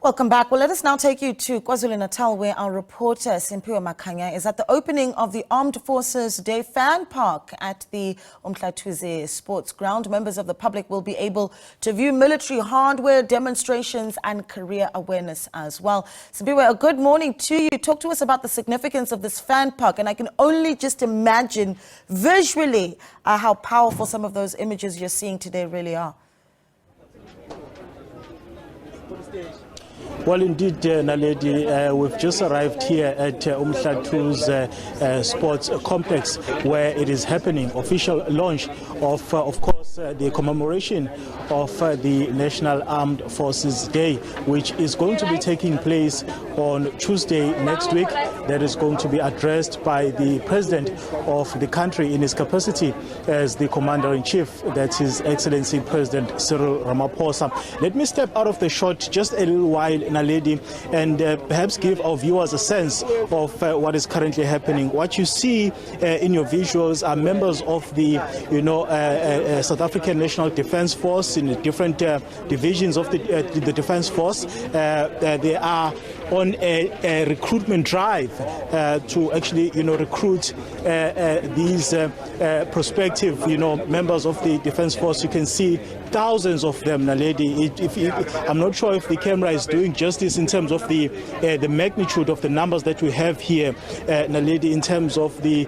Welcome back. Well, let us now take you to KwaZulu-Natal, where our reporter Simphiwe Makhanya is at the opening of the Armed Forces Day Fan Park at the Umhlatuze Sports Ground. Members of the public will be able to view military hardware, demonstrations and career awareness as well. Simphiwe, a good morning to you. Talk to us about the significance of this fan park, and I can only just imagine visually how powerful some of those images you're seeing today really are. Well, indeed, Naledi, we've just arrived here at Umhlatuze Sports Complex, where it is happening. Official launch of course, the commemoration of the National Armed Forces Day, which is going to be taking place on Tuesday next week. That is going to be addressed by the President of the country in his capacity as the Commander-in-Chief, that's His Excellency President Cyril Ramaphosa. Let me step out of the shot just a little while, Naledi, and perhaps give our viewers a sense of what is currently happening. What you see in your visuals are members of the, South African National Defence Force in the different divisions of the Defence Force. They are on a recruitment drive to actually, recruit these prospective, members of the Defence Force. You can see thousands of them, Naledi. I'm not sure if the camera is doing justice in terms of the magnitude of the numbers that we have here, Naledi, in terms of the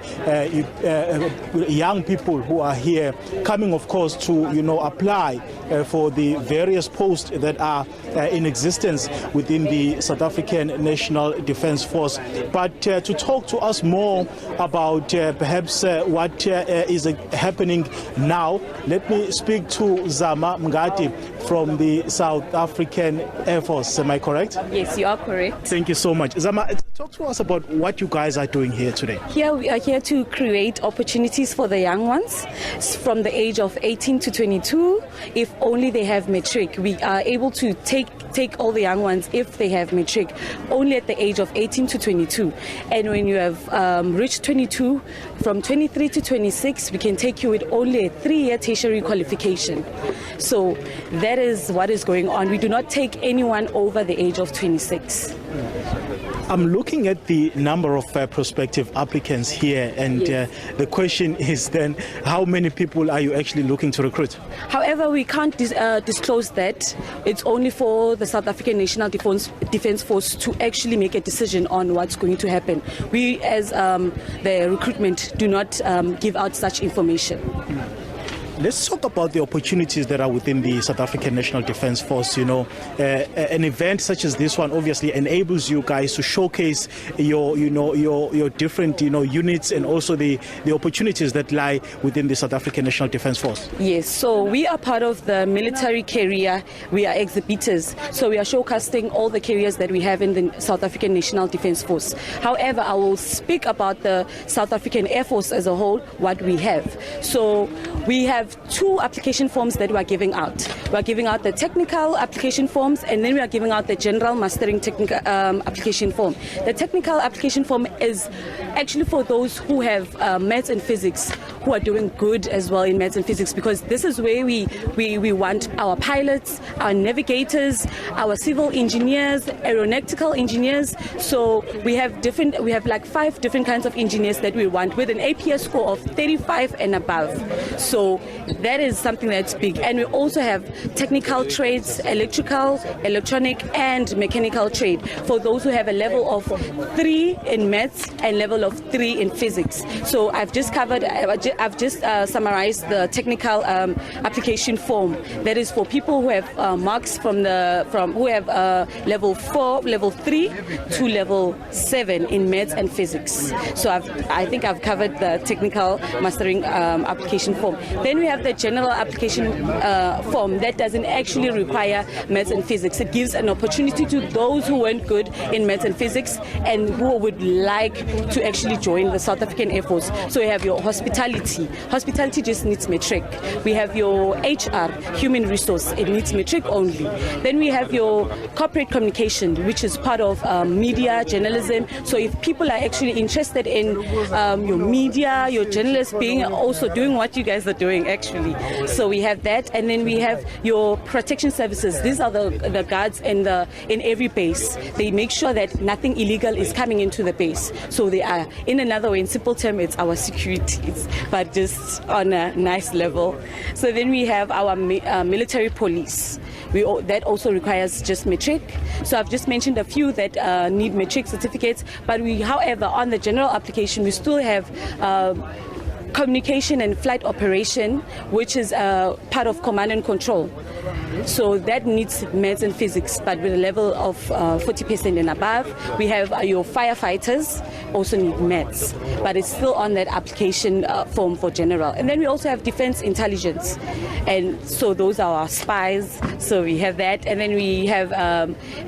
young people who are here coming, of course, to apply for the various posts that are in existence within the South African National Defence Force. But to talk to us more about perhaps what is happening now, let me speak to Zama Mngadi from the South African Air Force. Am I correct? Yes, you are correct. Thank you so much. Zama, talk to us about what you guys are doing here today. Here we are here to create opportunities for the young ones from the age of 18 to 22. If only they have matric, we are able to take all the young ones if they have matric only at the age of 18 to 22. And when you have reached 22, from 23 to 26, we can take you with only a 3-year tertiary qualification. So that is what is going on. We do not take anyone over the age of 26. I'm looking at the number of prospective applicants here, and yes. The question is then, how many people are you actually looking to recruit? However, we can't disclose that. It's only for the South African National Defence Force to actually make a decision on what's going to happen. We, as the recruitment, do not give out such information. Let's talk about the opportunities that are within the South African National Defence Force. An event such as this one obviously enables you guys to showcase your different, units, and also the opportunities that lie within the South African National Defence Force. Yes, so we are part of the military career. We are exhibitors, so we are showcasing all the careers that we have in the South African National Defence Force. However, I will speak about the South African Air Force as a whole, what we have. So we have 2 application forms that we are giving out. We are giving out the technical application forms, and then we are giving out the general mastering technical application form. The technical application form is actually for those who have maths and physics, who are doing good as well in maths and physics, because this is where we want our pilots, our navigators, our civil engineers, aeronautical engineers. So we have like 5 different kinds of engineers that we want with an APS score of 35 and above. So that is something that's big. And we also have technical trades, electrical, electronic and mechanical trade for those who have a level of 3 in maths and level of 3 in physics. So I've just summarized the technical application form. That is for people who have marks who have level 4, level 3 to level 7 in maths and physics. So I think I've covered the technical mastering application form. Then we have the general application form that doesn't actually require maths and physics. It gives an opportunity to those who weren't good in maths and physics and who would like to actually join the South African Air Force. So you have your hospitality, hospitality. Hospitality just needs matric. We have your HR, human resource, it needs matric only. Then we have your corporate communication, which is part of media, journalism. So if people are actually interested in your media, your journalists being also doing what you guys are doing actually. So we have that, and then we have your protection services. These are the guards in every base. They make sure that nothing illegal is coming into the base. So they are, in another way, in simple terms, it's our security, but just on a nice level. So then we have our military police. That also requires just matric. So I've just mentioned a few that need matric certificates, but however, on the general application, we still have communication and flight operation, which is part of command and control. So that needs maths and physics, but with a level of 40% and above. We have your firefighters, also need maths, but it's still on that application form for general. And then we also have defense intelligence, and so those are our spies. So we have that, and then we have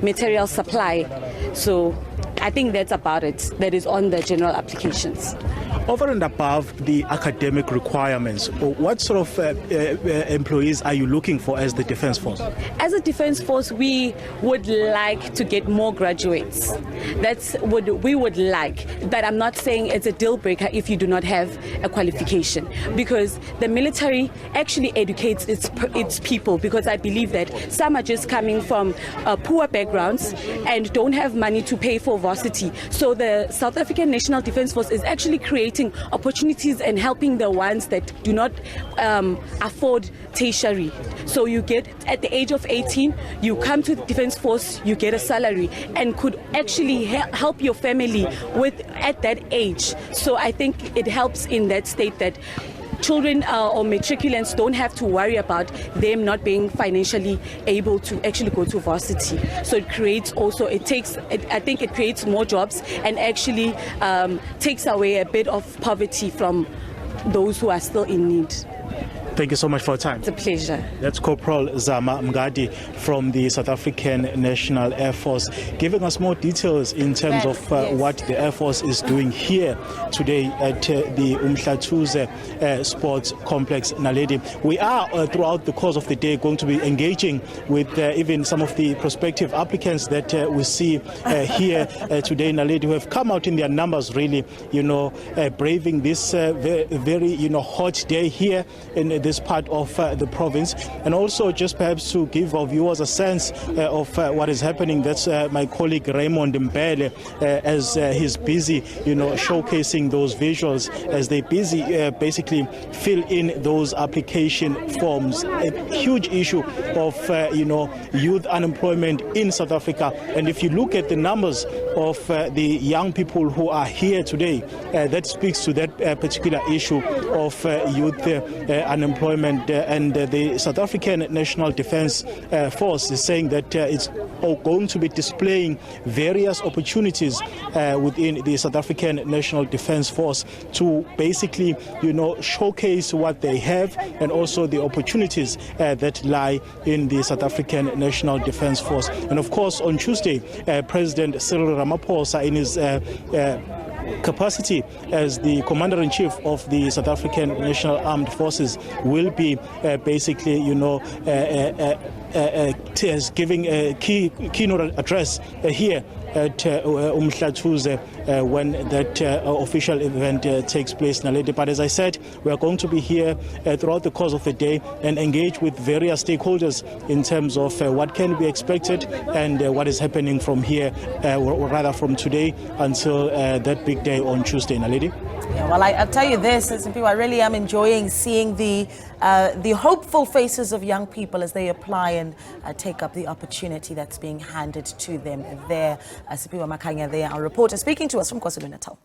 material supply. So I think that's about it. That is on the general applications. Over and above the academic requirements, what sort of employees are you looking for as the Defence Force? As a Defence Force, we would like to get more graduates. That's what we would like. But I'm not saying it's a deal breaker if you do not have a qualification, because the military actually educates its people, because I believe that some are just coming from poor backgrounds and don't have money to pay for varsity. So the South African National Defence Force is actually creating opportunities and helping the ones that do not afford tertiary. So you get, at the age of 18, you come to the Defence Force, you get a salary and could actually help your family at that age. So I think it helps in that state that children or matriculants don't have to worry about them not being financially able to actually go to varsity. So it creates also, I think it creates more jobs and actually takes away a bit of poverty from those who are still in need. Thank you so much for your time. It's a pleasure. That's Corporal Zama Mngadi from the South African National Air Force, giving us more details in terms of what the Air Force is doing here today at the Umhlatuze Sports Complex, Naledi. We are, throughout the course of the day, going to be engaging with even some of the prospective applicants that we see here today, Naledi, who have come out in their numbers, really, braving this very, hot day here in this part of the province, and also just perhaps to give our viewers a sense of what is happening. That's my colleague Raymond Mbele, as he's busy, showcasing those visuals as they basically fill in those application forms. A huge issue of youth unemployment in South Africa, and if you look at the numbers of the young people who are here today, that speaks to that particular issue of youth unemployment. And the South African National Defence Force is saying that it's going to be displaying various opportunities within the South African National Defence Force to basically, showcase what they have and also the opportunities that lie in the South African National Defence Force. And of course, on Tuesday, President Cyril Ramaphosa, in his capacity as the Commander-in-Chief of the South African National Armed Forces, will be basically, giving a keynote address here at Umhlatuze when that official event takes place, Naledi. But as I said, we are going to be here throughout the course of the day and engage with various stakeholders in terms of what can be expected and what is happening from here, or rather from today until that big day on Tuesday, Naledi. Yeah, well, I'll tell you this, Simphiwe, I really am enjoying seeing the hopeful faces of young people as they apply and take up the opportunity that's being handed to them there. Simphiwe Makhanya there, our reporter, speaking to us from KwaZulu-Natal.